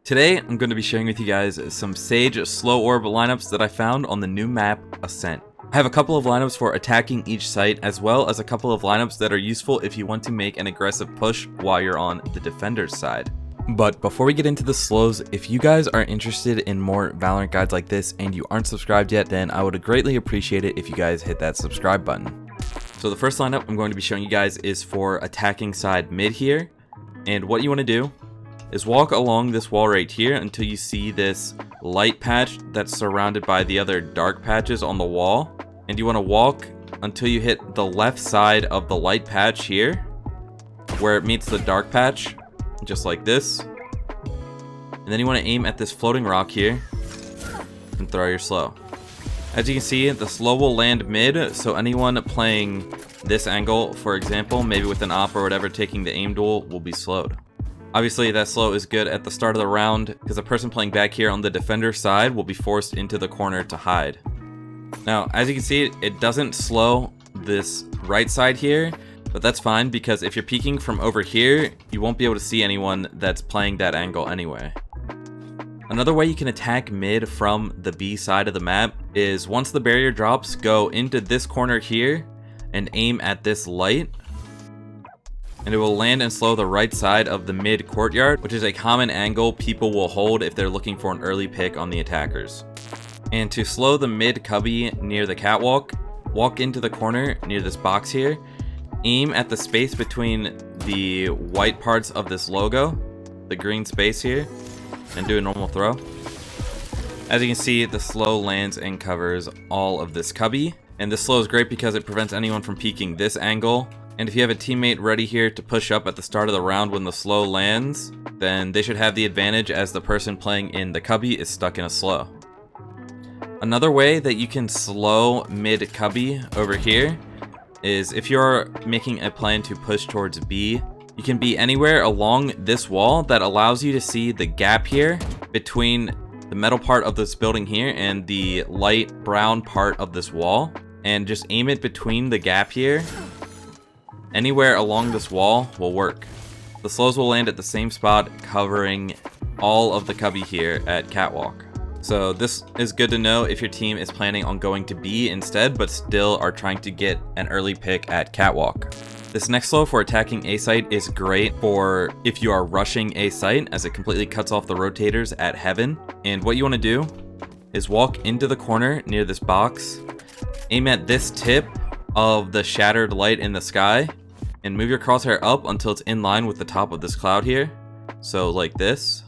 Today, I'm going to be sharing with you guys some Sage slow orb lineups that I found on the new map, Ascent. I have a couple of lineups for attacking each site, as well as a couple of lineups that are useful if you want to make an aggressive push while you're on the defender's side. But before we get into the slows, if you guys are interested in more Valorant guides like this and you aren't subscribed yet, then I would greatly appreciate it if you guys hit that subscribe button. So the first lineup I'm going to be showing you guys is for attacking side mid here. And what you want to do is walk along this wall right here until you see this light patch that's surrounded by the other dark patches on the wall. And you want to walk until you hit the left side of the light patch here, where it meets the dark patch, just like this. And then you want to aim at this floating rock here and throw your slow. As you can see, the slow will land mid, so anyone playing this angle, for example, maybe with an op or whatever taking the aim duel, will be slowed. Obviously, that slow is good at the start of the round, because the person playing back here on the defender side will be forced into the corner to hide. Now, as you can see, it doesn't slow this right side here, but that's fine, because if you're peeking from over here, you won't be able to see anyone that's playing that angle anyway. Another way you can attack mid from the B side of the map is once the barrier drops, go into this corner here and aim at this light. And it will land and slow the right side of the mid courtyard, which is a common angle people will hold if they're looking for an early pick on the attackers. And to slow the mid cubby near the catwalk, walk into the corner near this box here, aim at the space between the white parts of this logo, the green space here, and do a normal throw. As you can see, the slow lands and covers all of this cubby. And this slow is great because it prevents anyone from peeking this angle. And if you have a teammate ready here to push up at the start of the round when the slow lands, then they should have the advantage as the person playing in the cubby is stuck in a slow. Another way that you can slow mid cubby over here is if you're making a plan to push towards B, you can be anywhere along this wall that allows you to see the gap here between the metal part of this building here and the light brown part of this wall, and just aim it between the gap here. Anywhere along this wall will work. The slows will land at the same spot, covering all of the cubby here at catwalk. So this is good to know if your team is planning on going to B instead, but still are trying to get an early pick at catwalk. This next slow for attacking A site is great for if you are rushing A site, as it completely cuts off the rotators at heaven. And what you want to do is walk into the corner near this box, aim at this tip of the shattered light in the sky, and move your crosshair up until it's in line with the top of this cloud here. So like this,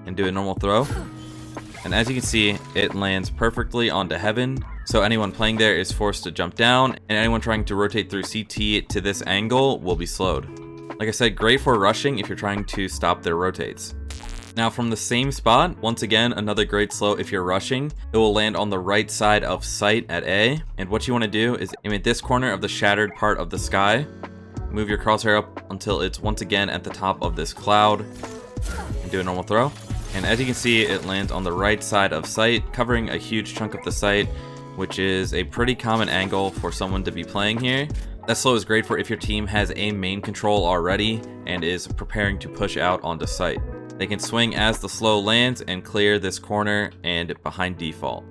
and do a normal throw. And as you can see, it lands perfectly onto heaven. So anyone playing there is forced to jump down, and anyone trying to rotate through CT to this angle will be slowed. Like I said, great for rushing if you're trying to stop their rotates. Now from the same spot, once again, another great slow if you're rushing. It will land on the right side of sight at A. And what you want to do is aim at this corner of the shattered part of the sky. Move your crosshair up until it's once again at the top of this cloud. And do a normal throw. And as you can see, it lands on the right side of sight, covering a huge chunk of the site, which is a pretty common angle for someone to be playing here. That slow is great for if your team has a main control already and is preparing to push out onto site. They can swing as the slow lands and clear this corner and behind default.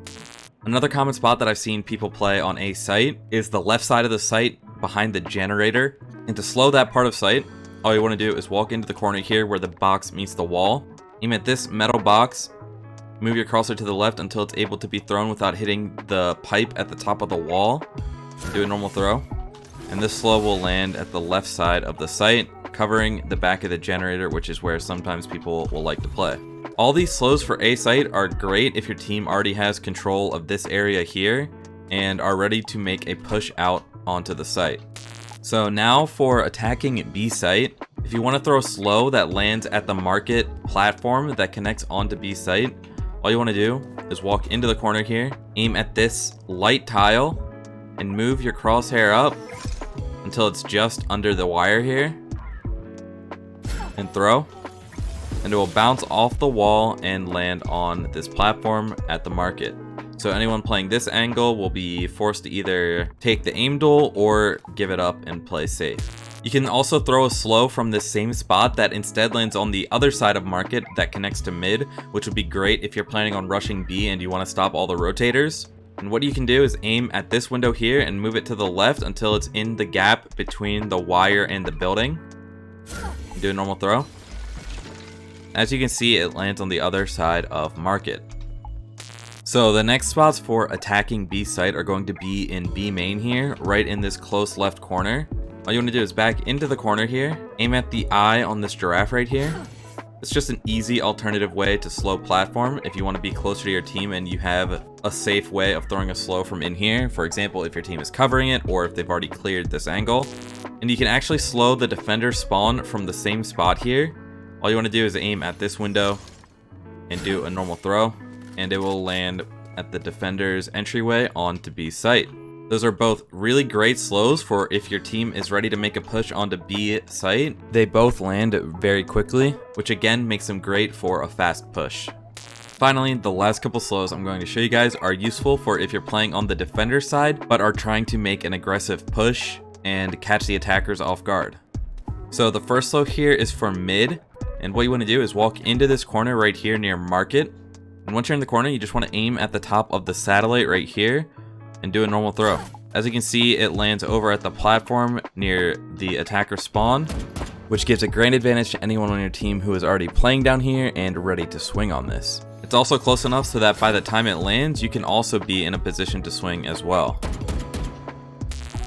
Another common spot that I've seen people play on a site is the left side of the site behind the generator. And to slow that part of site, all you want to do is walk into the corner here where the box meets the wall. Aim at this metal box, move your crosshair to the left until it's able to be thrown without hitting the pipe at the top of the wall. Do a normal throw. And this slow will land at the left side of the site, covering the back of the generator, which is where sometimes people will like to play. All these slows for A site are great if your team already has control of this area here and are ready to make a push out onto the site. So now for attacking B site, if you want to throw a slow that lands at the market platform that connects onto B site, all you want to do is walk into the corner here, aim at this light tile, and move your crosshair up until it's just under the wire here, and throw. And it will bounce off the wall and land on this platform at the market. So anyone playing this angle will be forced to either take the aim duel or give it up and play safe. You can also throw a slow from this same spot that instead lands on the other side of market that connects to mid, which would be great if you're planning on rushing B and you want to stop all the rotators. And what you can do is aim at this window here and move it to the left until it's in the gap between the wire and the building. Do a normal throw. As you can see, it lands on the other side of market. So the next spots for attacking B site are going to be in B main here, right in this close left corner. All you want to do is back into the corner here, aim at the eye on this giraffe right here. It's just an easy alternative way to slow platform if you want to be closer to your team and you have a safe way of throwing a slow from in here. For example, if your team is covering it or if they've already cleared this angle. And you can actually slow the defender spawn from the same spot here. All you want to do is aim at this window and do a normal throw, and it will land at the defender's entryway onto B site. Those are both really great slows for if your team is ready to make a push onto B site. They both land very quickly, which again makes them great for a fast push. Finally, the last couple slows I'm going to show you guys are useful for if you're playing on the defender side but are trying to make an aggressive push and catch the attackers off guard. So the first slow here is for mid, and what you want to do is walk into this corner right here near market. And once you're in the corner, you just want to aim at the top of the satellite right here and do a normal throw. As you can see, it lands over at the platform near the attacker spawn, which gives a great advantage to anyone on your team who is already playing down here and ready to swing on this. It's also close enough so that by the time it lands, you can also be in a position to swing as well.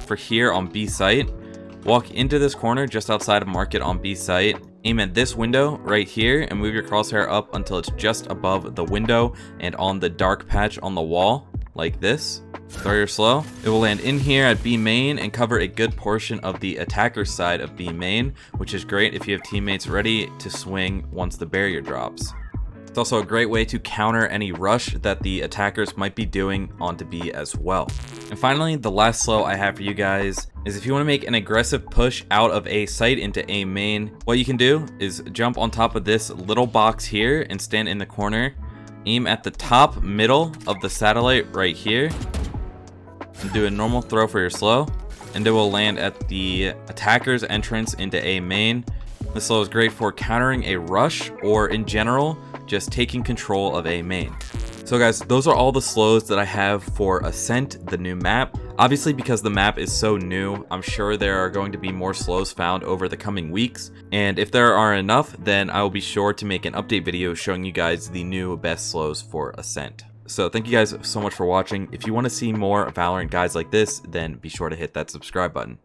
For here on B site, walk into this corner just outside of market on B site, aim at this window right here and move your crosshair up until it's just above the window and on the dark patch on the wall, like this. Throw your slow. It will land in here at B main and cover a good portion of the attacker side of B main, which is great if you have teammates ready to swing once the barrier drops. It's also a great way to counter any rush that the attackers might be doing onto B as well. And finally, the last slow I have for you guys is if you want to make an aggressive push out of A site into A main, what you can do is jump on top of this little box here and stand in the corner, aim at the top middle of the satellite right here, and do a normal throw for your slow, and it will land at the attacker's entrance into A main. This slow is great for countering a rush or in general, just taking control of A main. So guys, those are all the slows that I have for Ascent, the new map. Obviously, because the map is so new, I'm sure there are going to be more slows found over the coming weeks. And if there are enough, then I will be sure to make an update video showing you guys the new best slows for Ascent. So thank you guys so much for watching. If you want to see more Valorant guides like this, then be sure to hit that subscribe button.